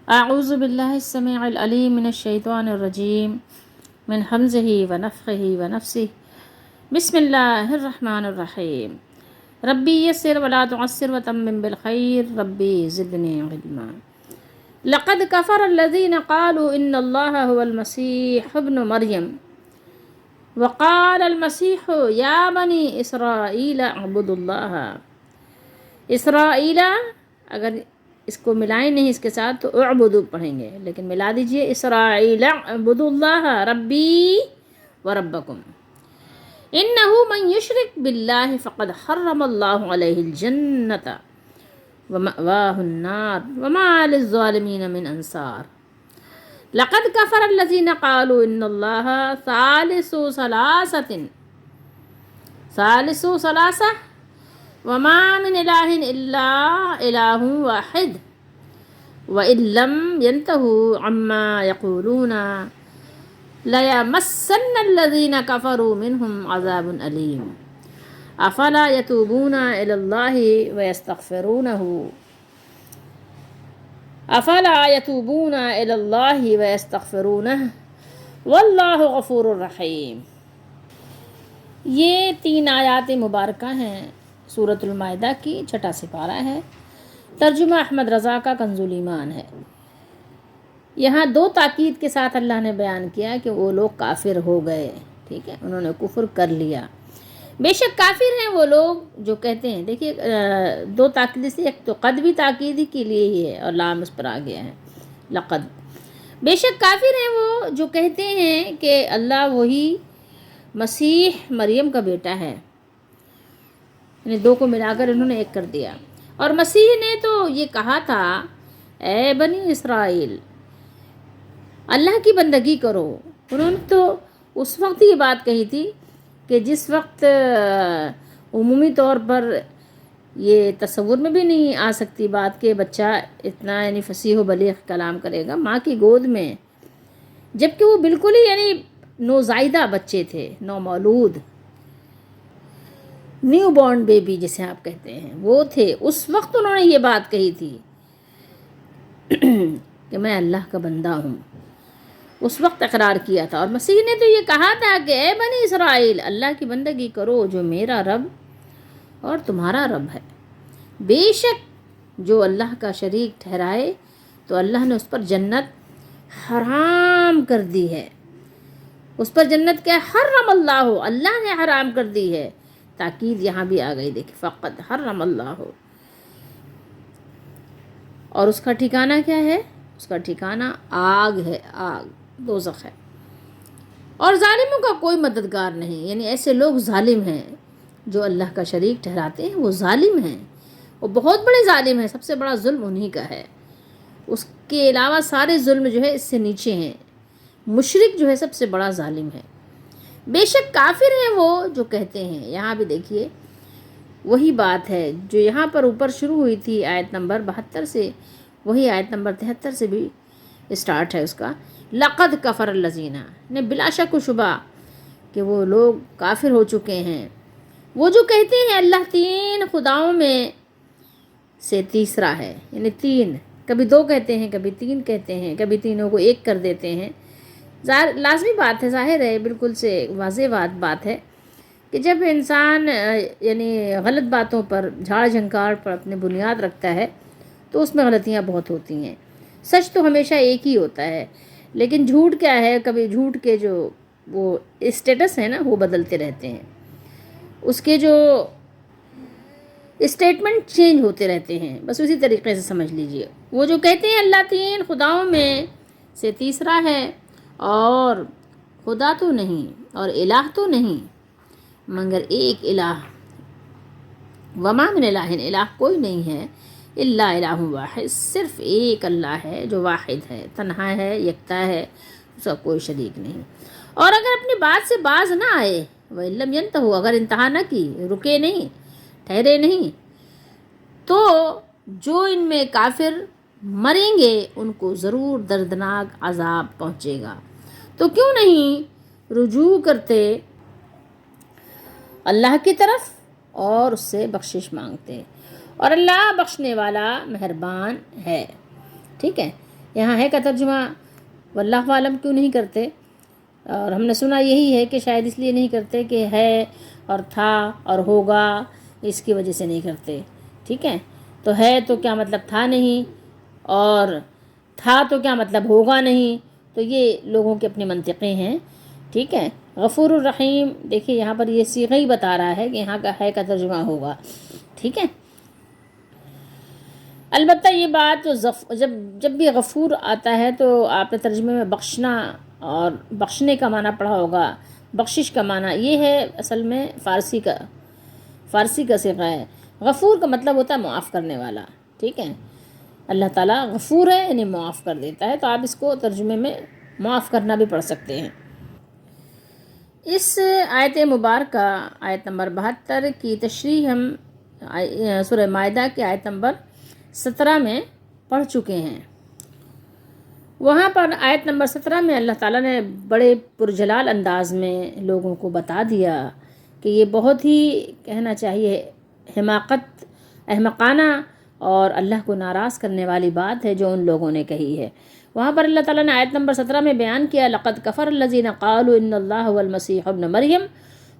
اعوذ باللہ السمیع العلیم من الشیطان الرجیم من حمزہ ونفخہ ونفسہ بسم اللہ الرحمن الرحیم ربی یسر ولا تعسر وتمم بالخیر ربی زدنی علما لقد کفر الذین قالوا ان اللہ هو المسیح ابن مریم وقال المسیح یا بنی اسرائیل اعبدوا اللہ. اسرائیل اگر اس کو ملائیں نہیں اس کے ساتھ تو اعبدو پڑھیں گے، لیکن ملا دیجئے اسرائیل اعبدوا اللہ ربی و ربکم انہ من یشرک باللہ فقد حرم اللہ علیہ الجنۃ ومأواہ النار وما للظالمین من انصار. لقد کفر الذین قالوا ان اللہ ثالث ثلاثہ وما من الہ الا الہ واحد وإن لم ينتهوا عما يقولون ليمسن الذين كفروا منهم عذاب أليم أفلا يتوبون إلى الله ويستغفرونه والله غفور رحیم. یہ 3 آیات مبارکہ ہیں سورۃ المائدہ کی، 6واں سپارہ ہے. ترجمہ احمد رضا کا کنز ایمان ہے. یہاں 2 تاکید کے ساتھ اللہ نے بیان کیا کہ وہ لوگ کافر ہو گئے، ٹھیک ہے، انہوں نے کفر کر لیا. بے شک کافر ہیں وہ لوگ جو کہتے ہیں، دیکھیے 2 تاکید سے، ایک تو قد بھی تاکید کے لیے ہی ہے اور لام اس پر آ گیا ہے، لقد. بے شک کافر ہیں وہ جو کہتے ہیں کہ اللہ وہی مسیح مریم کا بیٹا ہے، یعنی 2 کو ملا کر انہوں نے ایک کر دیا. اور مسیح نے تو یہ کہا تھا اے بنی اسرائیل اللہ کی بندگی کرو. انہوں نے تو اس وقت یہ بات کہی تھی کہ جس وقت عمومی طور پر یہ تصور میں بھی نہیں آ سکتی بات کہ بچہ اتنا یعنی فصیح و بلیغ کلام کرے گا ماں کی گود میں، جبکہ وہ بالکل ہی یعنی نوزائیدہ بچے تھے، نومولود، نیو بورن بیبی جسے آپ کہتے ہیں، وہ تھے. اس وقت انہوں نے یہ بات کہی تھی کہ میں اللہ کا بندہ ہوں، اس وقت اقرار کیا تھا. اور مسیح نے تو یہ کہا تھا کہ اے بنی اسرائیل اللہ کی بندگی کرو جو میرا رب اور تمہارا رب ہے. بے شک جو اللہ کا شریک ٹھہرائے تو اللہ نے اس پر جنت حرام کر دی ہے. اس پر جنت کیا حرم اللہ نے حرام کر دی ہے. تاکید یہاں بھی آ گئی، دیکھیں فقط حرم اللہ. اور اس کا ٹھکانہ کیا ہے؟ اس کا ٹھکانہ آگ ہے، آگ، دوزخ ہے. اور ظالموں کا کوئی مددگار نہیں، یعنی ایسے لوگ ظالم ہیں جو اللہ کا شریک ٹھہراتے ہیں، وہ ظالم ہیں، وہ بہت بڑے ظالم ہیں. سب سے بڑا ظلم انہی کا ہے، اس کے علاوہ سارے ظلم جو ہے اس سے نیچے ہیں. مشرک جو ہے سب سے بڑا ظالم ہے. بے شک کافر ہیں وہ جو کہتے ہیں، یہاں بھی دیکھیے وہی بات ہے جو یہاں پر اوپر شروع ہوئی تھی آیت نمبر 72 سے، وہی آیت نمبر 73 سے بھی اسٹارٹ ہے اس کا. لقد کفر الذین، نے بلا شک و شبہ کہ وہ لوگ کافر ہو چکے ہیں وہ جو کہتے ہیں اللہ 3 خداؤں میں سے تیسرا ہے. یعنی 3، کبھی 2 کہتے ہیں، کبھی 3 کہتے ہیں، کبھی تینوں کو ایک کر دیتے ہیں. لازمی بات ہے، ظاہر ہے، بالکل سے واضح بات ہے کہ جب انسان یعنی غلط باتوں پر، جھاڑ جھنکار پر اپنے بنیاد رکھتا ہے تو اس میں غلطیاں بہت ہوتی ہیں. سچ تو ہمیشہ ایک ہی ہوتا ہے، لیکن جھوٹ کیا ہے، کبھی جھوٹ کے جو وہ اسٹیٹس ہیں نا وہ بدلتے رہتے ہیں، اس کے جو اسٹیٹمنٹ چینج ہوتے رہتے ہیں. بس اسی طریقے سے سمجھ لیجئے وہ جو کہتے ہیں اللہ 3 خداؤں میں سے تیسرا ہے اور خدا تو نہیں اور الہ تو نہیں مگر ایک الہ، وما من الہ، الہ کوئی نہیں ہے، الا الہ واحد، صرف ایک اللہ ہے جو واحد ہے، تنہا ہے، یکتا ہے، اس کا کوئی شریک نہیں. اور اگر اپنی بات سے باز نہ آئے، وَإِن لَّمْ يَنْتَهُوا، اگر انتہا نہ کی، رکے نہیں، ٹھہرے نہیں، تو جو ان میں کافر مریں گے ان کو ضرور دردناک عذاب پہنچے گا. تو کیوں نہیں رجوع کرتے اللہ کی طرف اور اس سے بخشش مانگتے، اور اللہ بخشنے والا مہربان ہے. ٹھیک ہے، یہاں ہے کا ترجمہ واللہ عالم کیوں نہیں کرتے، اور ہم نے سنا یہی ہے کہ شاید اس لیے نہیں کرتے کہ ہے اور تھا اور ہوگا، اس کی وجہ سے نہیں کرتے. ٹھیک ہے، تو ہے تو کیا مطلب تھا نہیں، اور تھا تو کیا مطلب ہوگا نہیں، تو یہ لوگوں کے اپنے منطقے ہیں. ٹھیک ہے. غفور الرحیم، دیکھیے یہاں پر یہ صیغہ ہی بتا رہا ہے کہ یہاں کا ہے کا ترجمہ ہوگا. ٹھیک ہے. البتہ یہ بات جب بھی غفور آتا ہے تو آپ نے ترجمے میں بخشنا اور بخشنے کا معنی پڑھا ہوگا، بخشش کا معنی یہ ہے اصل میں فارسی کا صیغہ ہے. غفور کا مطلب ہوتا ہے معاف کرنے والا. ٹھیک ہے. اللہ تعالیٰ غفور ہے یعنی معاف کر دیتا ہے، تو آپ اس کو ترجمے میں معاف کرنا بھی پڑھ سکتے ہیں. اس آیت مبارکہ آیت نمبر 72 کی تشریح ہم سورہ مائدہ کی آیت نمبر 17 میں پڑھ چکے ہیں. وہاں پر آیت نمبر 17 میں اللہ تعالیٰ نے بڑے پرجلال انداز میں لوگوں کو بتا دیا کہ یہ بہت ہی کہنا چاہیے حماقت، احمقانہ اور اللہ کو ناراض کرنے والی بات ہے جو ان لوگوں نے کہی ہے. وہاں پر اللہ تعالیٰ نے آیت نمبر 17 میں بیان کیا لقد کفر الذین قالوا ان اللہ هو المسیح ابن مریم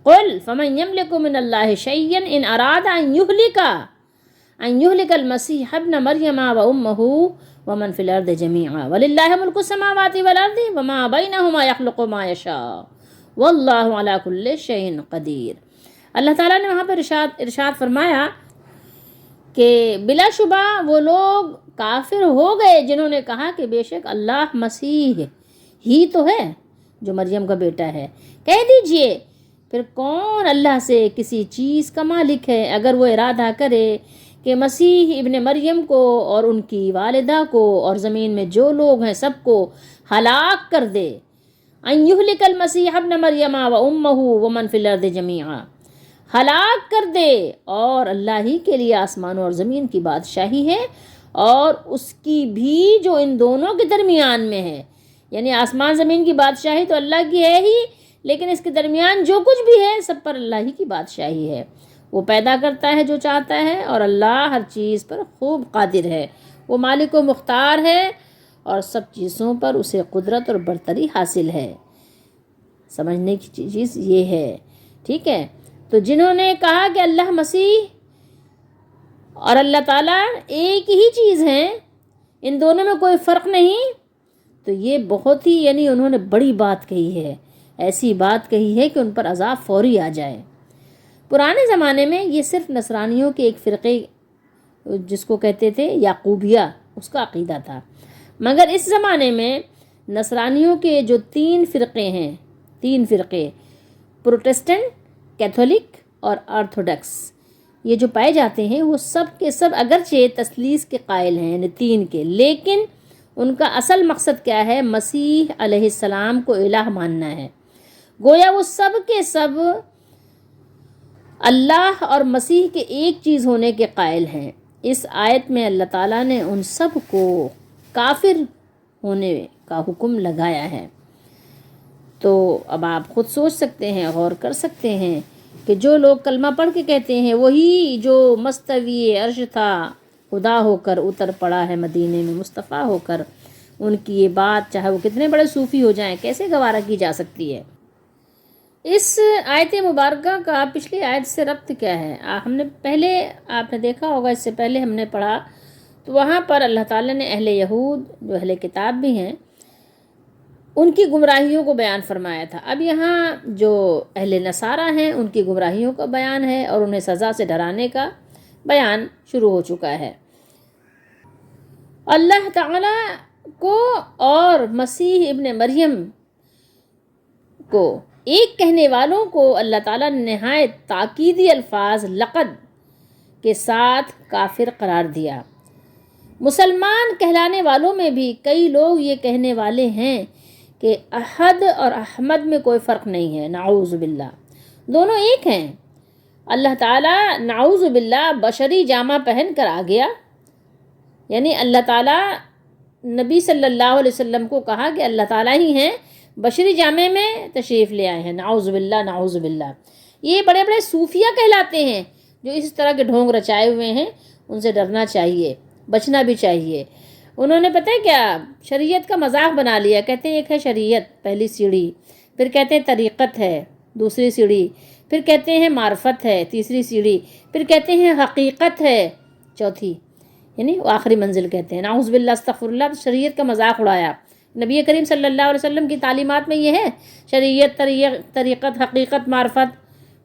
قل فمن یملک من اللہ شیئا ان اراد ان یہلک المسیح ابن مریم وامہ ومن فی الارض جميعا وللہ ملک السماوات والارض وما بینہما یخلق ما یشاء واللہ علی کل شیء قدیر. اللہ تعالیٰ نے وہاں پر ارشاد فرمایا کہ بلا شبہ وہ لوگ کافر ہو گئے جنہوں نے کہا کہ بے شک اللہ مسیح ہی تو ہے جو مریم کا بیٹا ہے. کہہ دیجئے پھر کون اللہ سے کسی چیز کا مالک ہے اگر وہ ارادہ کرے کہ مسیح ابن مریم کو اور ان کی والدہ کو اور زمین میں جو لوگ ہیں سب کو ہلاک کر دے. ان یہلک المسیح ابن مریم وامہ ومن فی الارض جميعا، ہلاک کر دے. اور اللہ ہی کے لیے آسمانوں اور زمین کی بادشاہی ہے اور اس کی بھی جو ان دونوں کے درمیان میں ہے. یعنی آسمان زمین کی بادشاہی تو اللہ کی ہے ہی، لیکن اس کے درمیان جو کچھ بھی ہے سب پر اللہ ہی کی بادشاہی ہے. وہ پیدا کرتا ہے جو چاہتا ہے اور اللہ ہر چیز پر خوب قادر ہے. وہ مالک و مختار ہے اور سب چیزوں پر اسے قدرت اور برتری حاصل ہے. سمجھنے کی چیز یہ ہے. ٹھیک ہے. تو جنہوں نے کہا کہ اللہ مسیح اور اللہ تعالیٰ ایک ہی چیز ہیں، ان دونوں میں کوئی فرق نہیں، تو یہ بہت ہی یعنی انہوں نے بڑی بات کہی ہے، ایسی بات کہی ہے کہ ان پر عذاب فوری آ جائے. پرانے زمانے میں یہ صرف نصرانیوں کے ایک فرقے جس کو کہتے تھے یعقوبیہ، اس کا عقیدہ تھا. مگر اس زمانے میں نصرانیوں کے جو تین فرقے پروٹسٹنٹ، کیتھولک اور آرتھوڈکس، یہ جو پائے جاتے ہیں وہ سب کے سب اگرچہ تثلیث کے قائل ہیں یعنی تین کے، لیکن ان کا اصل مقصد کیا ہے؟ مسیح علیہ السلام کو الہ ماننا ہے. گویا وہ سب کے سب اللہ اور مسیح کے ایک چیز ہونے کے قائل ہیں. اس آیت میں اللہ تعالیٰ نے ان سب کو کافر ہونے کا حکم لگایا ہے. تو اب آپ خود سوچ سکتے ہیں، غور کر سکتے ہیں کہ جو لوگ کلمہ پڑھ کے کہتے ہیں وہی جو مستوی عرش تھا خدا ہو کر اتر پڑا ہے مدینے میں مصطفیٰ ہو کر، ان کی یہ بات چاہے وہ کتنے بڑے صوفی ہو جائیں کیسے گوارا کی جا سکتی ہے؟ اس آیت مبارکہ کا پچھلی آیت سے ربط کیا ہے؟ آپ نے دیکھا ہوگا، اس سے پہلے ہم نے پڑھا تو وہاں پر اللہ تعالیٰ نے اہل یہود جو اہل کتاب بھی ہیں ان کی گمراہیوں کو بیان فرمایا تھا. اب یہاں جو اہل نصارہ ہیں ان کی گمراہیوں کا بیان ہے اور انہیں سزا سے ڈرانے کا بیان شروع ہو چکا ہے. اللہ تعالیٰ کو اور مسیح ابن مریم کو ایک کہنے والوں کو اللہ تعالیٰ نے نہایت تاکیدی الفاظ لقد کے ساتھ کافر قرار دیا. مسلمان کہلانے والوں میں بھی کئی لوگ یہ کہنے والے ہیں کہ احد اور احمد میں کوئی فرق نہیں ہے. نعوذ باللہ، دونوں ایک ہیں. اللہ تعالیٰ نعوذ باللہ بشری جامہ پہن کر آ گیا، یعنی اللہ تعالیٰ نبی صلی اللہ علیہ وسلم کو کہا کہ اللہ تعالیٰ ہی ہیں، بشری جامع میں تشریف لے آئے ہیں. نعوذ باللہ نعوذ باللہ. یہ بڑے بڑے صوفیہ کہلاتے ہیں جو اس طرح کے ڈھونگ رچائے ہوئے ہیں. ان سے ڈرنا چاہیے، بچنا بھی چاہیے. انہوں نے پتہ ہے کیا شریعت کا مذاق بنا لیا. کہتے ہیں ایک ہے شریعت پہلی سیڑھی، پھر کہتے ہیں طریقت ہے دوسری سیڑھی، پھر کہتے ہیں معرفت ہے تیسری سیڑھی، پھر کہتے ہیں حقیقت ہے چوتھی، یعنی وہ آخری منزل کہتے ہیں. نعوذ باللہ استغفر اللہ. تو شریعت کا مذاق اڑایا. نبی کریم صلی اللہ علیہ وسلم کی تعلیمات میں یہ ہے شریعت، طریقت، حقیقت، معرفت.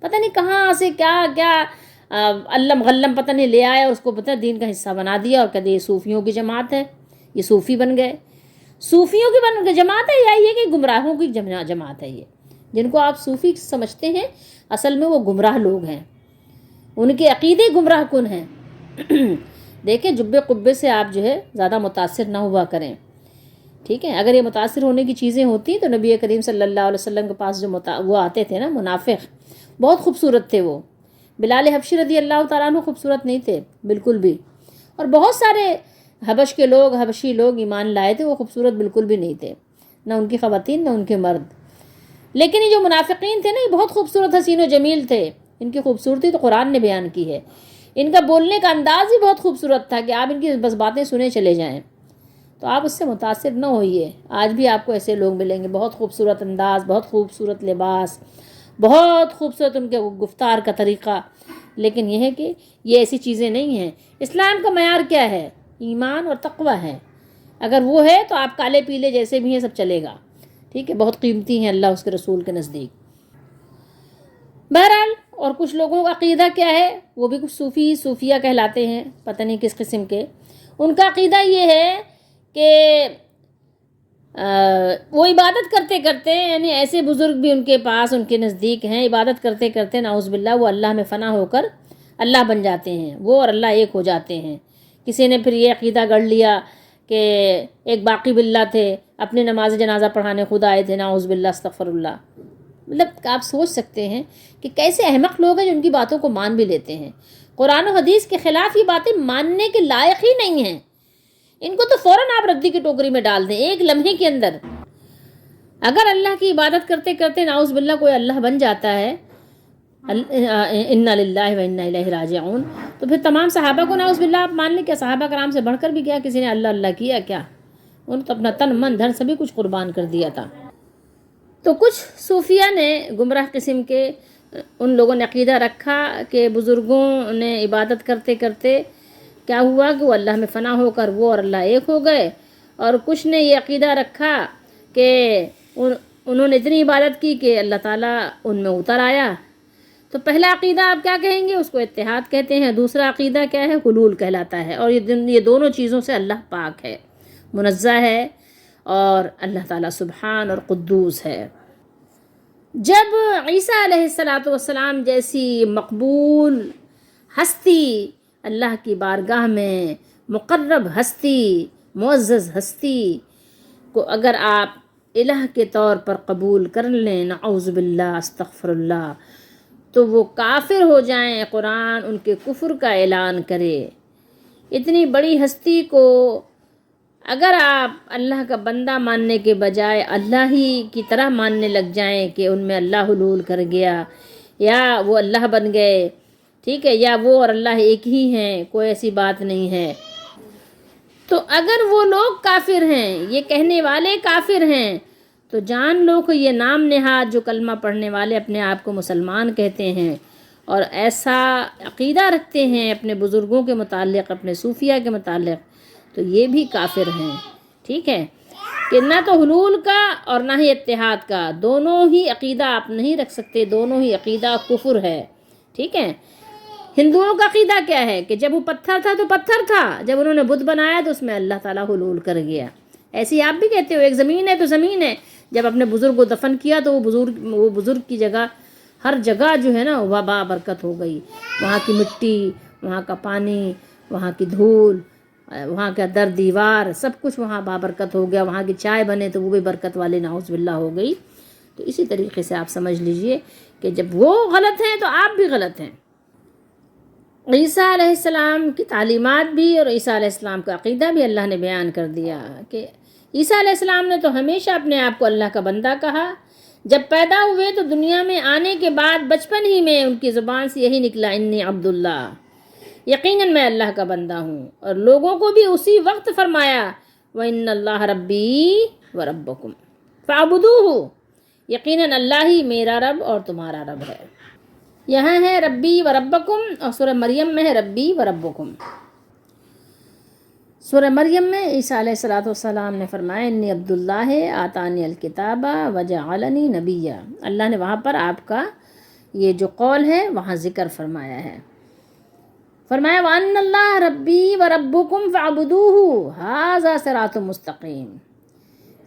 پتہ نہیں کہاں سے کیا کیا علم غلم پتہ نہیں لے آیا، اس کو پتہ دین کا حصہ بنا دیا اور کہتے یہ صوفیوں کی جماعت ہے، یہ صوفی بن گئے. صوفیوں کی جماعت ہے یا یہ کہ گمراہوں کی جماعت ہے؟ یہ جن کو آپ صوفی سمجھتے ہیں اصل میں وہ گمراہ لوگ ہیں، ان کے عقیدے گمراہ کن ہیں. دیکھیں جبے قبے سے آپ جو ہے زیادہ متاثر نہ ہوا کریں، ٹھیک ہے. اگر یہ متاثر ہونے کی چیزیں ہوتی تو نبی کریم صلی اللہ علیہ وسلم کے پاس جو وہ آتے تھے نا منافق، بہت خوبصورت تھے وہ. بلال حبشی رضی اللہ تعالیٰ عنہ خوبصورت نہیں تھے بالکل بھی، اور بہت سارے حبشی لوگ ایمان لائے تھے، وہ خوبصورت بالکل بھی نہیں تھے، نہ ان کی خواتین نہ ان کے مرد. لیکن یہ جو منافقین تھے نا یہ بہت خوبصورت حسین و جمیل تھے. ان کی خوبصورتی تو قرآن نے بیان کی ہے. ان کا بولنے کا انداز ہی بہت خوبصورت تھا کہ آپ ان کی بس باتیں سنے چلے جائیں. تو آپ اس سے متاثر نہ ہوئیے. آج بھی آپ کو ایسے لوگ ملیں گے، بہت خوبصورت انداز، بہت خوبصورت لباس، بہت خوبصورت ان کے گفتار کا طریقہ، لیکن یہ ہے کہ یہ ایسی چیزیں نہیں ہیں. اسلام کا معیار کیا ہے؟ ایمان اور تقوی ہے. اگر وہ ہے تو آپ کالے پیلے جیسے بھی ہیں سب چلے گا، ٹھیک ہے. بہت قیمتی ہیں اللہ اس کے رسول کے نزدیک. بہرحال اور کچھ لوگوں کا عقیدہ کیا ہے، وہ بھی کچھ صوفیہ کہلاتے ہیں، پتہ نہیں کس قسم کے. ان کا عقیدہ یہ ہے کہ وہ عبادت کرتے کرتے، یعنی ایسے بزرگ بھی ان کے پاس ان کے نزدیک ہیں، عبادت کرتے کرتے نعوذ باللہ وہ اللہ میں فنا ہو کر اللہ بن جاتے ہیں، وہ اور اللہ ایک ہو جاتے ہیں. کسی نے پھر یہ عقیدہ گڑھ لیا کہ ایک باقی باللہ تھے، اپنی نماز جنازہ پڑھانے خود آئے تھے، نعوذ باللہ استغفر اللہ. مطلب آپ سوچ سکتے ہیں کہ کیسے احمق لوگ ہیں جو ان کی باتوں کو مان بھی لیتے ہیں. قرآن و حدیث کے خلاف یہ باتیں ماننے کے لائق ہی نہیں ہیں. ان کو تو فوراً آپ ردی کی ٹوکری میں ڈال دیں ایک لمحے کے اندر. اگر اللہ کی عبادت کرتے کرتے نعوذ باللہ کوئی اللہ بن جاتا ہے، انا للہ و انا الیہ راجعون، تو پھر تمام صحابہ کو نعوذ باللہ آپ مان لیں. کیا صحابہ کرام سے بڑھ کر بھی کیا کسی نے اللہ اللہ کیا کیا؟ انہوں نے تو اپنا تن من دھن سبھی کچھ قربان کر دیا تھا. تو کچھ صوفیہ نے گمراہ قسم کے ان لوگوں نے عقیدہ رکھا کہ بزرگوں نے عبادت کرتے کرتے کیا ہوا کہ وہ اللہ میں فنا ہو کر وہ اور اللہ ایک ہو گئے. اور کچھ نے یہ عقیدہ رکھا کہ انہوں نے اتنی عبادت کی کہ اللہ تعالیٰ ان میں اتر آیا. تو پہلا عقیدہ آپ کیا کہیں گے؟ اس کو اتحاد کہتے ہیں. دوسرا عقیدہ کیا ہے؟ حلول کہلاتا ہے. اور یہ دونوں چیزوں سے اللہ پاک ہے، منزہ ہے، اور اللہ تعالیٰ سبحان اور قدوس ہے. جب عیسیٰ علیہ السلام جیسی مقبول ہستی اللہ کی بارگاہ میں مقرب ہستی، معزز ہستی کو اگر آپ الہ کے طور پر قبول کر لیں، نعوذ باللہ استغفر اللہ، تو وہ کافر ہو جائیں. قرآن ان کے کفر کا اعلان کرے. اتنی بڑی ہستی کو اگر آپ اللہ کا بندہ ماننے کے بجائے اللہ ہی کی طرح ماننے لگ جائیں کہ ان میں اللہ حلول کر گیا یا وہ اللہ بن گئے، ٹھیک ہے، یا وہ اور اللہ ایک ہی ہیں، کوئی ایسی بات نہیں ہے، تو اگر وہ لوگ کافر ہیں، یہ کہنے والے کافر ہیں، تو جان لو کہ یہ نام نہاد جو کلمہ پڑھنے والے اپنے آپ کو مسلمان کہتے ہیں اور ایسا عقیدہ رکھتے ہیں اپنے بزرگوں کے متعلق، اپنے صوفیہ کے متعلق، تو یہ بھی کافر ہیں. ٹھیک ہے کہ نہ تو حلول کا اور نہ ہی اتحاد کا، دونوں ہی عقیدہ آپ نہیں رکھ سکتے، دونوں ہی عقیدہ کفر ہے. ٹھیک ہے. ہندوؤں کا عقیدہ کیا ہے کہ جب وہ پتھر تھا تو پتھر تھا، جب انہوں نے بت بنایا تو اس میں اللہ تعالیٰ حلول کر گیا. ایسے ہی آپ بھی کہتے ہو ایک زمین ہے تو زمین ہے، جب اپنے بزرگ کو دفن کیا تو وہ بزرگ کی جگہ، ہر جگہ جو ہے نا وہ برکت ہو گئی. وہاں کی مٹی، وہاں کا پانی، وہاں کی دھول، وہاں کا در دیوار، سب کچھ وہاں بابرکت ہو گیا. وہاں کی چائے بنے تو وہ بھی برکت والے نعوذ باللہ ہو گئی. تو اسی طریقے سے آپ سمجھ لیجئے کہ جب وہ غلط ہیں تو آپ بھی غلط ہیں. عیسیٰ علیہ السلام کی تعلیمات بھی اور عیسیٰ علیہ السلام کا عقیدہ بھی اللہ نے بیان کر دیا کہ عیسیٰ علیہ السلام نے تو ہمیشہ اپنے آپ کو اللہ کا بندہ کہا. جب پیدا ہوئے تو دنیا میں آنے کے بعد بچپن ہی میں ان کی زبان سے یہی نکلا انی عبداللہ. یقیناً میں اللہ کا بندہ ہوں. اور لوگوں کو بھی اسی وقت فرمایا وَإِنَّ اللَّهَ رَبِّي وَرَبُّكُمْ فَاعْبُدُوهُ. یقیناً اللہ ہی میرا رب اور تمہارا رب ہے. یہاں ہے ربی و ربکم، اور سورہ مریم میں ہے ربی و ربکم. سورہ مریم میں عیسیٰ علیہ السلام نے فرمایا انی عبداللہ آتانی الکتاب وجعلنی نبیہ. اللہ نے وہاں پر آپ کا یہ جو قول ہے وہاں ذکر فرمایا ہے. فرمایا وَأَنَّ اللَّهَ رَبِّي وَرَبُّكُمْ فَاعْبُدُوهُ هَذَا صِرَاطٌ مُسْتَقِيمٌ.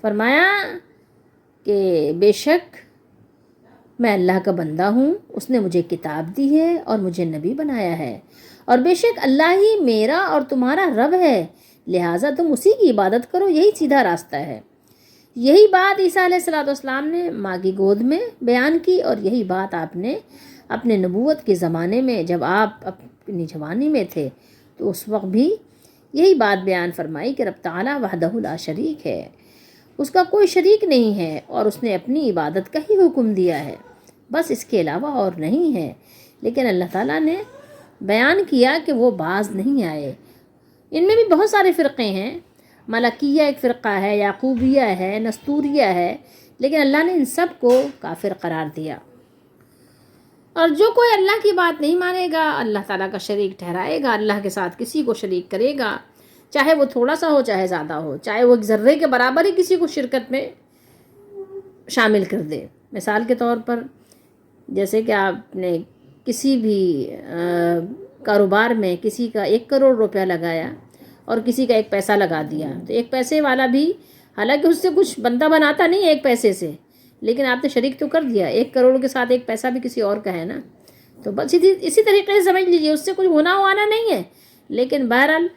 فرمایا کہ بے شک میں اللہ کا بندہ ہوں، اس نے مجھے کتاب دی ہے اور مجھے نبی بنایا ہے، اور بے شک اللہ ہی میرا اور تمہارا رب ہے، لہٰذا تم اسی کی عبادت کرو، یہی سیدھا راستہ ہے. یہی بات عیسیٰ علیہ السلام نے ماں کی گود میں بیان کی، اور یہی بات آپ نے اپنے نبوت کے زمانے میں جب آپ اپنی جوانی میں تھے تو اس وقت بھی یہی بات بیان فرمائی کہ رب تعالیٰ وحدہ لا شریک ہے، اس کا کوئی شریک نہیں ہے، اور اس نے اپنی عبادت کا ہی حکم دیا ہے، بس اس کے علاوہ اور نہیں ہے. لیکن اللہ تعالیٰ نے بیان کیا کہ وہ باز نہیں آئے. ان میں بھی بہت سارے فرقے ہیں. ملکیہ ایک فرقہ ہے، یعقوبیہ ہے، نستوریہ ہے، لیکن اللہ نے ان سب کو کافر قرار دیا. اور جو کوئی اللہ کی بات نہیں مانے گا، اللہ تعالیٰ کا شریک ٹھہرائے گا، اللہ کے ساتھ کسی کو شریک کرے گا، چاہے وہ تھوڑا سا ہو چاہے زیادہ ہو، چاہے وہ ایک ذرے کے برابر ہی کسی کو شرکت میں شامل کر دے. مثال کے طور پر جیسے کہ آپ نے کسی بھی کاروبار میں کسی کا 1 کروڑ روپیہ لگایا اور کسی کا 1 پیسہ لگا دیا، تو 1 پیسے والا بھی حالانکہ اس سے کچھ بندہ بناتا نہیں 1 پیسے سے، لیکن آپ نے شریک تو کر دیا. 1 کروڑ کے ساتھ 1 پیسہ بھی کسی اور کا ہے نا. تو بس اسی طریقے سے سمجھ لیجیے، اس سے کچھ ہونا ہوانا نہیں ہے، لیکن بہرحال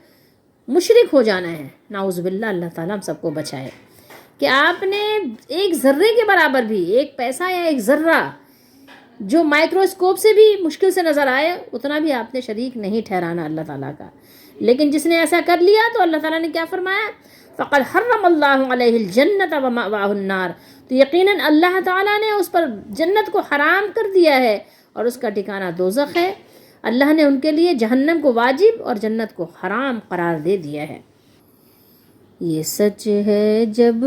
مشرک ہو جانا ہے. نعوذ باللہ، اللہ تعالیٰ ہم سب کو بچائے کہ آپ نے 1 ذرے کے برابر بھی 1 پیسہ یا 1 ذرہ جو مائکروسکوپ سے بھی مشکل سے نظر آئے اتنا بھی آپ نے شریک نہیں ٹھہرانا اللہ تعالیٰ کا. لیکن جس نے ایسا کر لیا تو اللہ تعالیٰ نے کیا فرمایا فقد حرم اللہ علیہ الجنت ومأواہ النار. تو یقیناً اللہ تعالیٰ نے اس پر جنت کو حرام کر دیا ہے اور اس کا ٹھکانہ دوزخ ہے. اللہ نے ان کے لیے جہنم کو واجب اور جنت کو حرام قرار دے دیا ہے. یہ سچ ہے جب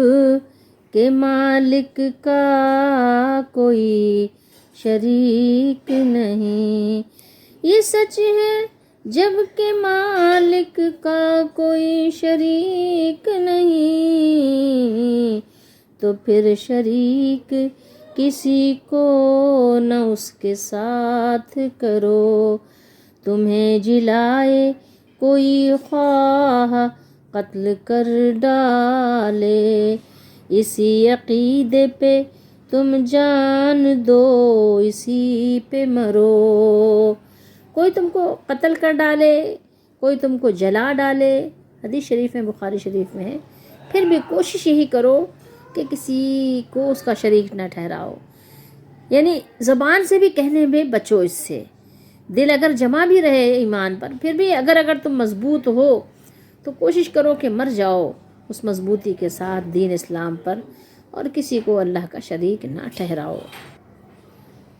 کہ مالک کا کوئی شریک نہیں، یہ سچ ہے جب کہ مالک کا کوئی شریک نہیں، تو پھر شریک کسی کو نہ اس کے ساتھ کرو. تمہیں جلائے کوئی خواہ قتل کر ڈالے، اسی عقیدے پہ تم جان دو، اسی پہ مرو. کوئی تم کو قتل کر ڈالے، کوئی تم کو جلا ڈالے، حدیث شریف میں بخاری شریف میں ہے، پھر بھی کوشش یہی کرو کہ کسی کو اس کا شریک نہ ٹھہراؤ. یعنی زبان سے بھی کہنے میں بچو اس سے. دل اگر جمع بھی رہے ایمان پر، پھر بھی اگر تم مضبوط ہو تو کوشش کرو کہ مر جاؤ اس مضبوطی کے ساتھ دین اسلام پر، اور کسی کو اللہ کا شریک نہ ٹھہراؤ.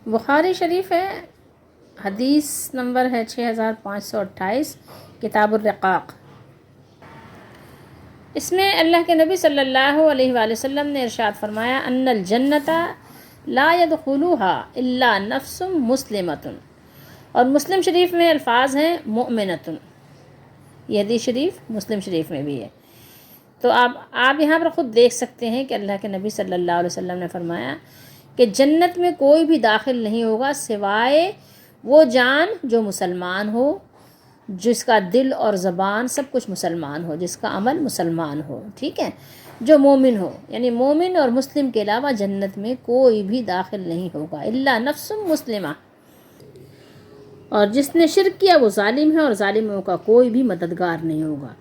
بخاری شریف ہے، حدیث نمبر ہے 6528، کتاب الرقاق. اس میں اللہ کے نبی صلی اللہ علیہ وآلہ وسلم نے ارشاد فرمایا ان الجنت لا يدخلها الا نفس مسلمۃ. اور مسلم شریف میں الفاظ ہیں مؤمنۃ. یہ حدیث شریف مسلم شریف میں بھی ہے. تو آپ یہاں پر خود دیکھ سکتے ہیں کہ اللہ کے نبی صلی اللہ علیہ وسلم نے فرمایا کہ جنت میں کوئی بھی داخل نہیں ہوگا سوائے وہ جان جو مسلمان ہو، جس کا دل اور زبان سب کچھ مسلمان ہو، جس کا عمل مسلمان ہو، ٹھیک ہے، جو مومن ہو. یعنی مومن اور مسلم کے علاوہ جنت میں کوئی بھی داخل نہیں ہوگا الا نفس مسلمہ. اور جس نے شرک کیا وہ ظالم ہے، اور ظالموں کا کوئی بھی مددگار نہیں ہوگا.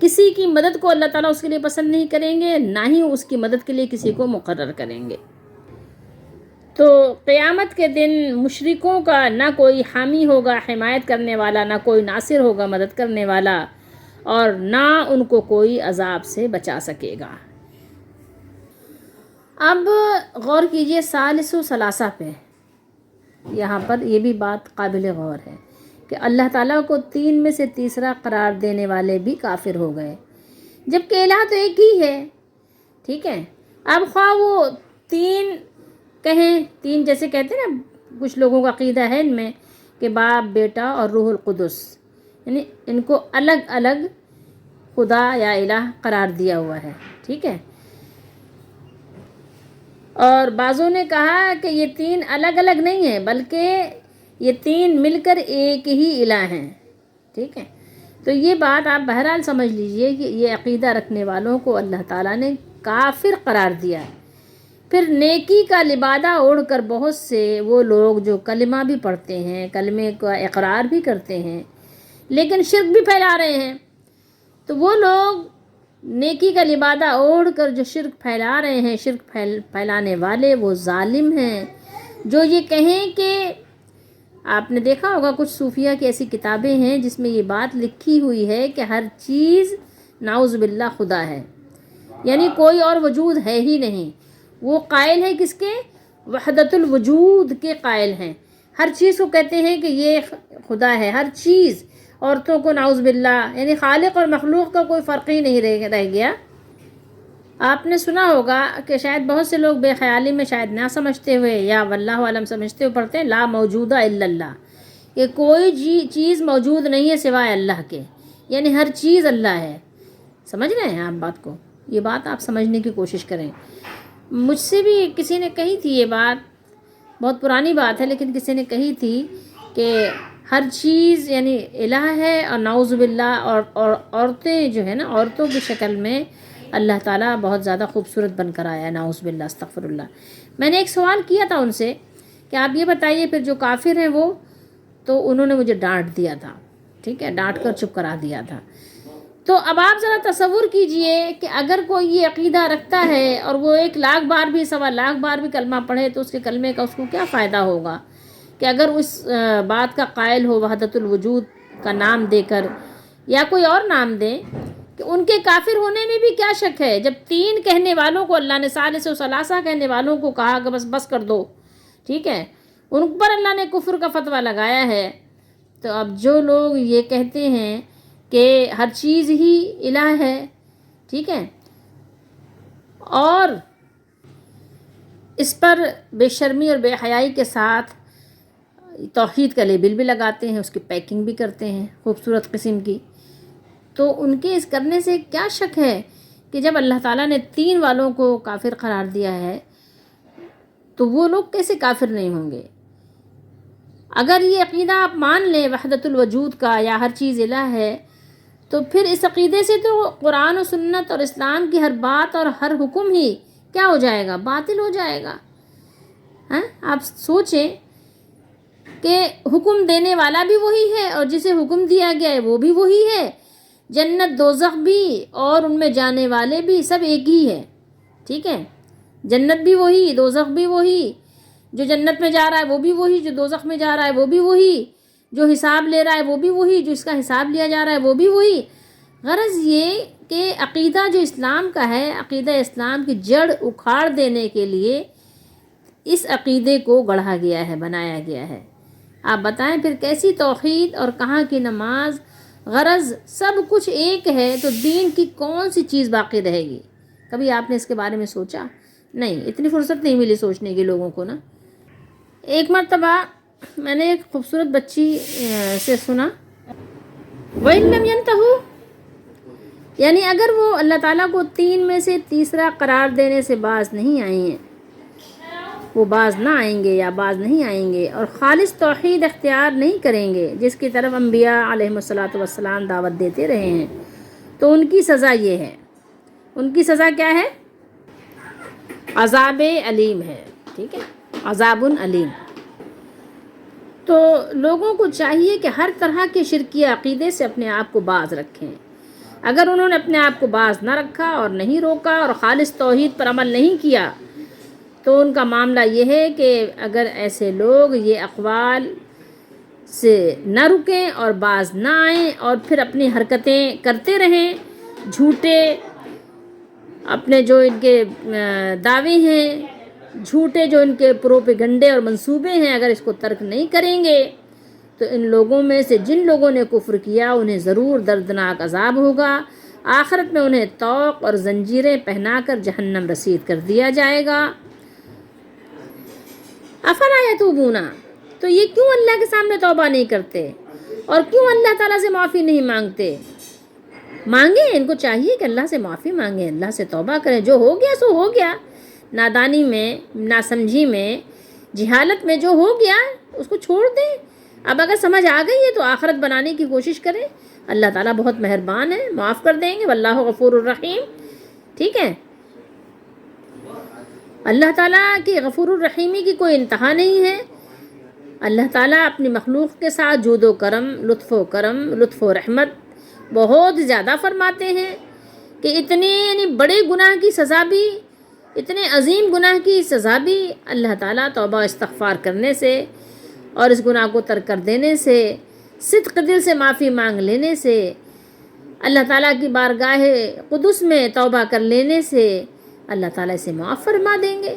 کسی کی مدد کو اللہ تعالیٰ اس کے لیے پسند نہیں کریں گے، نہ ہی اس کی مدد کے لیے کسی کو مقرر کریں گے. تو قیامت کے دن مشرکوں کا نہ کوئی حامی ہوگا حمایت کرنے والا، نہ کوئی ناصر ہوگا مدد کرنے والا، اور نہ ان کو کوئی عذاب سے بچا سکے گا. اب غور کیجئے ثالث و ثلاثہ پہ. یہاں پر یہ بھی بات قابل غور ہے کہ اللہ تعالیٰ کو تین میں سے تیسرا قرار دینے والے بھی کافر ہو گئے، جبکہ الہ تو ایک ہی ہے، ٹھیک ہے۔ اب خواہ وہ تین کہیں، تین جیسے کہتے ہیں نا، کچھ لوگوں کا عقیدہ ہے ان میں کہ باپ، بیٹا اور روح القدس، یعنی ان کو الگ الگ خدا یا الہ قرار دیا ہوا ہے، ٹھیک ہے۔ اور بعضوں نے کہا کہ یہ تین الگ الگ نہیں ہیں، بلکہ یہ تین مل کر ایک ہی الہ ہیں، ٹھیک ہے۔ تو یہ بات آپ بہرحال سمجھ لیجئے کہ یہ عقیدہ رکھنے والوں کو اللہ تعالیٰ نے کافر قرار دیا ہے۔ پھر نیکی کا لبادہ اوڑھ کر بہت سے وہ لوگ جو کلمہ بھی پڑھتے ہیں، کلمے کا اقرار بھی کرتے ہیں، لیکن شرک بھی پھیلا رہے ہیں، تو وہ لوگ نیکی کا لبادہ اوڑھ کر جو شرک پھیلا رہے ہیں، شرک پھیلانے والے وہ ظالم ہیں، جو یہ کہیں کہ آپ نے دیکھا ہوگا کچھ صوفیہ کی ایسی کتابیں ہیں جس میں یہ بات لکھی ہوئی ہے کہ ہر چیز نعوذ باللہ خدا ہے، یعنی کوئی اور وجود ہے ہی نہیں۔ وہ قائل ہے کس کے؟ وحدت الوجود کے قائل ہیں، ہر چیز کو کہتے ہیں کہ یہ خدا ہے، ہر چیز، عورتوں کو نعوذ باللہ، یعنی خالق اور مخلوق کا کوئی فرق ہی نہیں رہ گیا۔ آپ نے سنا ہوگا کہ شاید بہت سے لوگ بے خیالی میں شاید نہ سمجھتے ہوئے یا واللہ عالم سمجھتے ہوئے پڑھتے ہیں لا موجودہ الا اللہ، کہ کوئی چیز موجود نہیں ہے سوائے اللہ کے، یعنی ہر چیز اللہ ہے۔ سمجھ رہے ہیں آپ بات کو؟ یہ بات آپ سمجھنے کی کوشش کریں۔ مجھ سے بھی کسی نے کہی تھی یہ بات، بہت پرانی بات ہے لیکن کسی نے کہی تھی کہ ہر چیز یعنی الہ ہے، اور نعوذ باللہ، اور عورتیں جو ہے نا، عورتوں کی شکل میں اللہ تعالیٰ بہت زیادہ خوبصورت بن کر آیا ہے، نعوذ باللہ، استغفر اللہ۔ میں نے ایک سوال کیا تھا ان سے کہ آپ یہ بتائیے پھر جو کافر ہیں وہ، تو انہوں نے مجھے ڈانٹ دیا تھا، ٹھیک ہے، ڈانٹ کر چپ کرا دیا تھا۔ تو اب آپ ذرا تصور کیجئے کہ اگر کوئی یہ عقیدہ رکھتا ہے اور وہ 1,00,000 بار بھی، 1,25,000 بار بھی کلمہ پڑھے تو اس کے کلمے کا اس کو کیا فائدہ ہوگا؟ کہ اگر اس بات کا قائل ہو وحدت الوجود کا نام دے کر یا کوئی اور نام دیں، کہ ان کے کافر ہونے میں بھی کیا شک ہے؟ جب تین کہنے والوں کو اللہ نے، ثالث و ثلاثہ کہنے والوں کو کہا کہ بس کر دو، ٹھیک ہے، ان پر اللہ نے کفر کا فتویٰ لگایا ہے۔ تو اب جو لوگ یہ کہتے ہیں کہ ہر چیز ہی الہ ہے، ٹھیک ہے، اور اس پر بے شرمی اور بے حیائی کے ساتھ توحید کا لیبل بھی لگاتے ہیں، اس کی پیکنگ بھی کرتے ہیں خوبصورت قسم کی، تو ان کے اس کرنے سے کیا شک ہے کہ جب اللہ تعالیٰ نے تین والوں کو کافر قرار دیا ہے تو وہ لوگ کیسے کافر نہیں ہوں گے؟ اگر یہ عقیدہ آپ مان لیں وحدت الوجود کا یا ہر چیز الہ ہے، تو پھر اس عقیدے سے تو قرآن و سنت اور اسلام کی ہر بات اور ہر حکم ہی کیا ہو جائے گا؟ باطل ہو جائے گا۔ ہاں، آپ سوچیں کہ حکم دینے والا بھی وہی ہے اور جسے حکم دیا گیا ہے وہ بھی وہی ہے، جنت دوزخ بھی اور ان میں جانے والے بھی سب ایک ہی ہے، ٹھیک ہے، جنت بھی وہی، دوزخ بھی وہی، جو جنت میں جا رہا ہے وہ بھی وہی، جو دوزخ میں جا رہا ہے وہ بھی وہی، جو حساب لے رہا ہے وہ بھی وہی، جو اس کا حساب لیا جا رہا ہے وہ بھی وہی۔ غرض یہ کہ عقیدہ جو اسلام کا ہے، عقیدہ اسلام کی جڑ اکھاڑ دینے کے لیے اس عقیدے کو گڑھا گیا ہے، بنایا گیا ہے۔ آپ بتائیں پھر کیسی توحید اور کہاں کی نماز؟ غرض سب کچھ ایک ہے تو دین کی کون سی چیز باقی رہے گی؟ کبھی آپ نے اس کے بارے میں سوچا؟ نہیں، اتنی فرصت نہیں ملی سوچنے کی لوگوں کو نا۔ ایک مرتبہ میں نے ایک خوبصورت بچی سے سنا، وَإِن لَّمْ يَنْتَهُوا، یعنی اگر وہ اللہ تعالیٰ کو تین میں سے تیسرا قرار دینے سے باز نہیں آئی ہیں، وہ باز نہ آئیں گے یا باز نہیں آئیں گے اور خالص توحید اختیار نہیں کریں گے جس کی طرف انبیاء علیہم الصلاۃ والسلام دعوت دیتے رہے ہیں، تو ان کی سزا یہ ہے۔ ان کی سزا کیا ہے؟ عذاب علیم ہے، ٹھیک ہے، عذاب علیم۔ تو لوگوں کو چاہیے کہ ہر طرح کے شرکیہ عقیدے سے اپنے آپ کو باز رکھیں۔ اگر انہوں نے اپنے آپ کو باز نہ رکھا اور نہیں روکا اور خالص توحید پر عمل نہیں کیا تو ان کا معاملہ یہ ہے کہ اگر ایسے لوگ یہ اقوال سے نہ رکیں اور باز نہ آئیں اور پھر اپنی حرکتیں کرتے رہیں، جھوٹے اپنے جو ان کے دعوے ہیں، جھوٹے جو ان کے پروپیگنڈے اور منصوبے ہیں، اگر اس کو ترک نہیں کریں گے تو ان لوگوں میں سے جن لوگوں نے کفر کیا انہیں ضرور دردناک عذاب ہوگا، آخرت میں انہیں طوق اور زنجیریں پہنا کر جہنم رسید کر دیا جائے گا۔ افلا یتوبون، تو یہ کیوں اللہ کے سامنے توبہ نہیں کرتے اور کیوں اللہ تعالیٰ سے معافی نہیں مانگتے؟ مانگیں، ان کو چاہیے کہ اللہ سے معافی مانگیں، اللہ سے توبہ کریں، جو ہو گیا سو ہو گیا، نادانی میں، ناسمجھی میں، جہالت میں جو ہو گیا اس کو چھوڑ دیں۔ اب اگر سمجھ آ گئی ہے تو آخرت بنانے کی کوشش کریں، اللہ تعالیٰ بہت مہربان ہے، معاف کر دیں گے، واللہ غفور الرحیم۔ ٹھیک ہے، اللہ تعالیٰ کی غفور الرحیمی کی کوئی انتہا نہیں ہے۔ اللہ تعالیٰ اپنی مخلوق کے ساتھ جود و کرم، لطف و رحمت بہت زیادہ فرماتے ہیں کہ اتنے یعنی بڑے گناہ کی سزا بھی، اتنے عظیم گناہ کی سزا بھی اللہ تعالیٰ توبہ استغفار کرنے سے اور اس گناہ کو ترک کر دینے سے، صدق دل سے معافی مانگ لینے سے، اللہ تعالیٰ کی بارگاہ قدس میں توبہ کر لینے سے اللہ تعالیٰ اسے معاف فرما دیں گے۔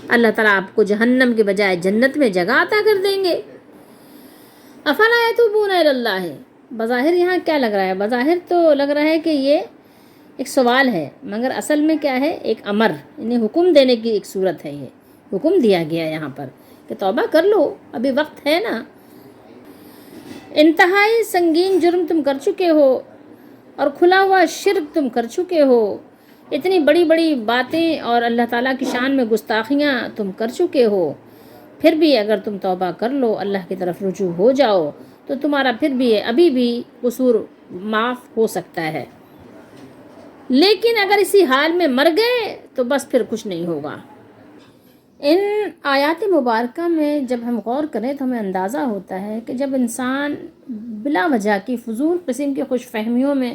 اللہ تعالیٰ آپ کو جہنم کے بجائے جنت میں جگہ عطا کر دیں گے۔ افلا یتوبون الی اللہ، بظاہر یہاں کیا لگ رہا ہے؟ بظاہر تو لگ رہا ہے کہ یہ ایک سوال ہے، مگر اصل میں کیا ہے؟ ایک امر، یعنی حکم دینے کی ایک صورت ہے۔ یہ حکم دیا گیا یہاں پر کہ توبہ کر لو، ابھی وقت ہے نا۔ انتہائی سنگین جرم تم کر چکے ہو اور کھلا ہوا شرک تم کر چکے ہو، اتنی بڑی بڑی باتیں اور اللہ تعالیٰ کی شان میں گستاخیاں تم کر چکے ہو، پھر بھی اگر تم توبہ کر لو، اللہ کی طرف رجوع ہو جاؤ تو تمہارا پھر بھی ابھی بھی قصور معاف ہو سکتا ہے۔ لیکن اگر اسی حال میں مر گئے تو بس پھر کچھ نہیں ہوگا۔ ان آیات مبارکہ میں جب ہم غور کریں تو ہمیں اندازہ ہوتا ہے کہ جب انسان بلا وجہ کی فضول قسم کی خوش فہمیوں میں،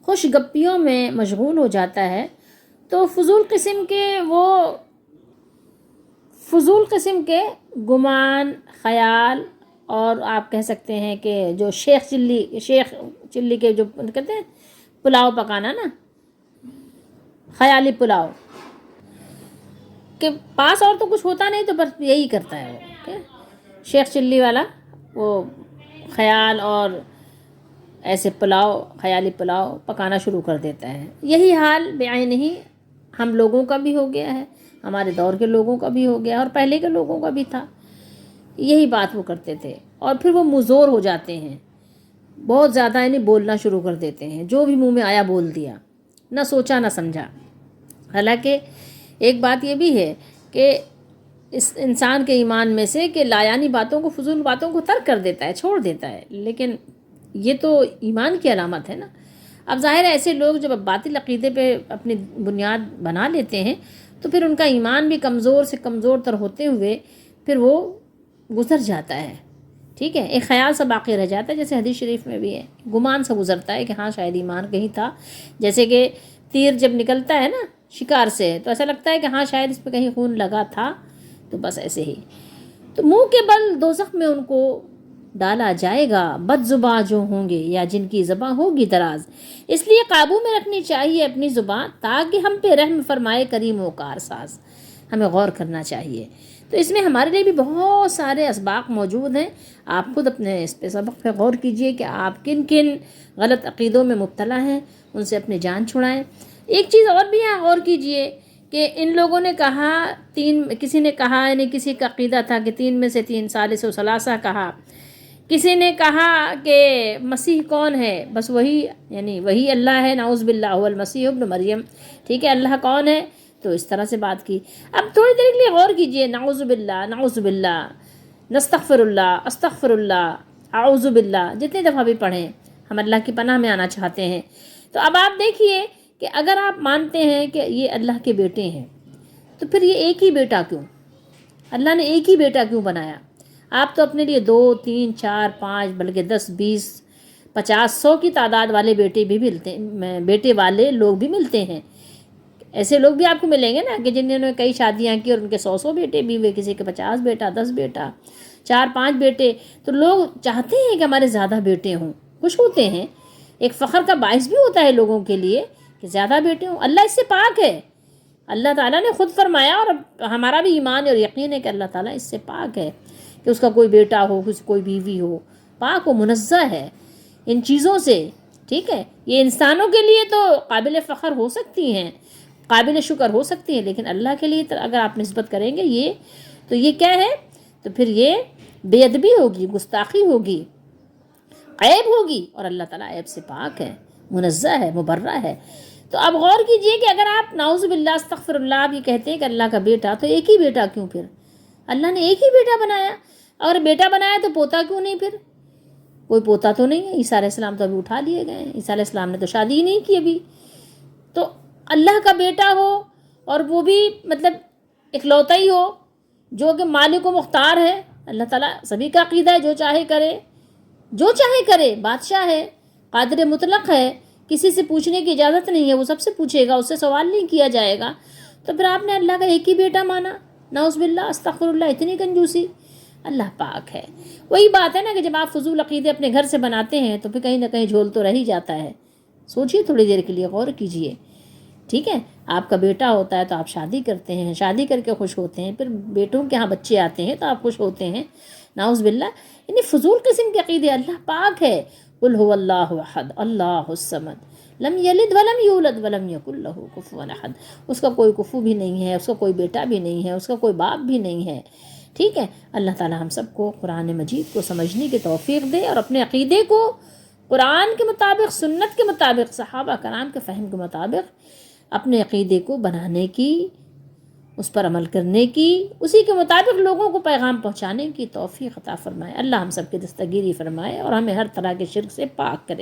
خوش گپیوں میں مشغول ہو جاتا ہے تو فضول قسم کے گمان، خیال، اور آپ کہہ سکتے ہیں کہ جو شیخ چلی کے جو کہتے ہیں پلاؤ پکانا نا، خیالی پلاؤ کے پاس اور تو کچھ ہوتا نہیں تو بس یہی کرتا ہے وہ، شیخ چلی والا وہ خیال اور ایسے خیالی پلاؤ پکانا شروع کر دیتا ہے۔ یہی حال بعین ہی ہم لوگوں کا بھی ہو گیا ہے، ہمارے دور کے لوگوں کا بھی ہو گیا اور پہلے کے لوگوں کا بھی تھا۔ یہی بات وہ کرتے تھے اور پھر وہ مزور ہو جاتے ہیں، بہت زیادہ یعنی بولنا شروع کر دیتے ہیں، جو بھی منہ میں آیا بول دیا، نہ سوچا نہ سمجھا۔ حالانکہ ایک بات یہ بھی ہے کہ اس انسان کے ایمان میں سے کہ لایانی باتوں کو، فضول باتوں کو ترک کر دیتا ہے، چھوڑ دیتا ہے، لیکن یہ تو ایمان کی علامت ہے نا۔ اب ظاہر ہے ایسے لوگ جب باطل عقیدے پہ اپنی بنیاد بنا لیتے ہیں تو پھر ان کا ایمان بھی کمزور سے کمزور تر ہوتے ہوئے پھر وہ گزر جاتا ہے۔ ٹھیک ہے، ایک خیال سا باقی رہ جاتا ہے، جیسے حدیث شریف میں بھی ہے، گمان سا گزرتا ہے کہ ہاں شاید ایمان کہیں تھا، جیسے کہ تیر جب نکلتا ہے نا شکار سے تو ایسا لگتا ہے کہ ہاں شاید اس پہ کہیں خون لگا تھا، تو بس ایسے ہی تو منہ کے بل دوزخ میں ان کو ڈالا جائے گا، بد زباں جو ہوں گے یا جن کی زباں ہوگی دراز۔ اس لیے قابو میں رکھنی چاہیے اپنی زبان تاکہ ہم پہ رحم فرمائے کریم و کارساز۔ ہمیں غور کرنا چاہیے۔ تو اس میں ہمارے لیے بھی بہت سارے اسباق موجود ہیں، آپ خود اپنے اس پہ سبق پہ غور کیجئے کہ آپ کن کن غلط عقیدوں میں مبتلا ہیں، ان سے اپنی جان چھڑائیں۔ ایک چیز اور بھی یہاں غور کیجئے کہ ان لوگوں نے کہا کسی نے کہا، یعنی کسی کا عقیدہ تھا کہ 3 میں سے 3 ثالث و ثلاثہ کہا، کسی نے کہا کہ مسیح کون ہے؟ بس وہی، یعنی وہی اللہ ہے، نعوذ باللہ هو المسیح ابن مریم۔ ٹھیک ہے، اللہ کون ہے؟ تو اس طرح سے بات کی۔ اب تھوڑی دیر کے لیے غور کیجئے، نعوذ باللہ، نعوذ باللہ، نستغفر اللہ، استغفر اللہ، اعوذ باللہ، جتنی دفعہ بھی پڑھیں ہم اللہ کی پناہ میں آنا چاہتے ہیں۔ تو اب آپ دیکھیے کہ اگر آپ مانتے ہیں کہ یہ اللہ کے بیٹے ہیں تو پھر یہ ایک ہی بیٹا کیوں؟ اللہ نے ایک ہی بیٹا کیوں بنایا؟ آپ تو اپنے لیے 2، 3، 4، 5 بلکہ 10، 20، 50، 100 کی تعداد والے بیٹے والے لوگ بھی ملتے ہیں۔ ایسے لوگ بھی آپ کو ملیں گے نا کہ جنہوں نے کئی شادیاں کی اور ان کے 100 بیٹے بھی ہوئے، کسی کے 50 بیٹا، 10 بیٹا، 4، 5 بیٹے۔ تو لوگ چاہتے ہیں کہ ہمارے زیادہ بیٹے ہوں، خوش ہوتے ہیں، ایک فخر کا باعث بھی ہوتا ہے لوگوں کے لیے کہ زیادہ بیٹے ہوں۔ اللہ اس سے پاک ہے، اللہ تعالیٰ نے خود فرمایا، اور ہمارا بھی ایمان اور یقین ہے کہ اللہ تعالیٰ اس سے پاک ہے کہ اس کا کوئی بیٹا ہو، کوئی بیوی ہو، پاک و منزہ ہے ان چیزوں سے، ٹھیک ہے. یہ انسانوں کے لیے تو قابل فخر ہو سکتی ہیں، قابل شکر ہو سکتی ہیں، لیکن اللہ کے لیے اگر آپ نسبت کریں گے یہ تو یہ کیا ہے؟ تو پھر یہ بے ادبی ہوگی، گستاخی ہوگی، عیب ہوگی، اور اللہ تعالیٰ عیب سے پاک ہے، منزہ ہے، مبرہ ہے. تو اب غور کیجئے کہ اگر آپ نعوذ باللہ استغفر اللہ آپ یہ کہتے ہیں کہ اللہ کا بیٹا، تو ایک ہی بیٹا کیوں پھر؟ اللہ نے ایک ہی بیٹا بنایا، اور بیٹا بنایا تو پوتا کیوں نہیں پھر؟ کوئی پوتا تو نہیں ہے. عیسیٰ علیہ السلام تو ابھی اٹھا لیے گئے ہیں، عیسیٰ علیہ السلام نے تو شادی ہی نہیں کی ابھی. تو اللہ کا بیٹا ہو اور وہ بھی مطلب اکلوتا ہی ہو جو کہ مالک و مختار ہے. اللہ تعالیٰ سبھی کا عقیدہ ہے جو چاہے کرے، جو چاہے کرے، بادشاہ ہے، قادر مطلق ہے، کسی سے پوچھنے کی اجازت نہیں ہے، وہ سب سے پوچھے گا، اس سے سوال نہیں کیا جائے گا. تو پھر آپ نے اللہ کا ایک ہی بیٹا مانا، نعوذ باللہ استغفر اللہ، اتنی کنجوسی. اللہ پاک ہے. وہی بات ہے نا کہ جب آپ فضول عقیدے اپنے گھر سے بناتے ہیں تو پھر کہیں نہ کہیں جھول تو رہ ہی جاتا ہے. سوچیے تھوڑی دیر کے لیے، غور کیجئے. ٹھیک ہے، آپ کا بیٹا ہوتا ہے تو آپ شادی کرتے ہیں، شادی کر کے خوش ہوتے ہیں، پھر بیٹوں کے ہاں بچے آتے ہیں تو آپ خوش ہوتے ہیں. نعوذ باللہ، یعنی فضول قسم کے عقیدے. اللہ پاک ہے. قل هو اللہ احد اللہ الصمد لم یلد ولم یولد ولم یکن لہ کفوا احد. اس کا کوئی کفو بھی نہیں ہے، اس کا کوئی بیٹا بھی نہیں ہے، اس کا کوئی باپ بھی نہیں ہے. ٹھیک ہے. اللہ تعالی ہم سب کو قرآن مجید کو سمجھنے کی توفیق دے اور اپنے عقیدے کو قرآن کے مطابق، سنت کے مطابق، صحابہ کرام کے فہم کے مطابق اپنے عقیدے کو بنانے کی، اس پر عمل کرنے کی، اسی کے مطابق لوگوں کو پیغام پہنچانے کی توفیق عطا فرمائے. اللہ ہم سب کی دستگیری فرمائے اور ہمیں ہر طرح کے شرک سے پاک کرے.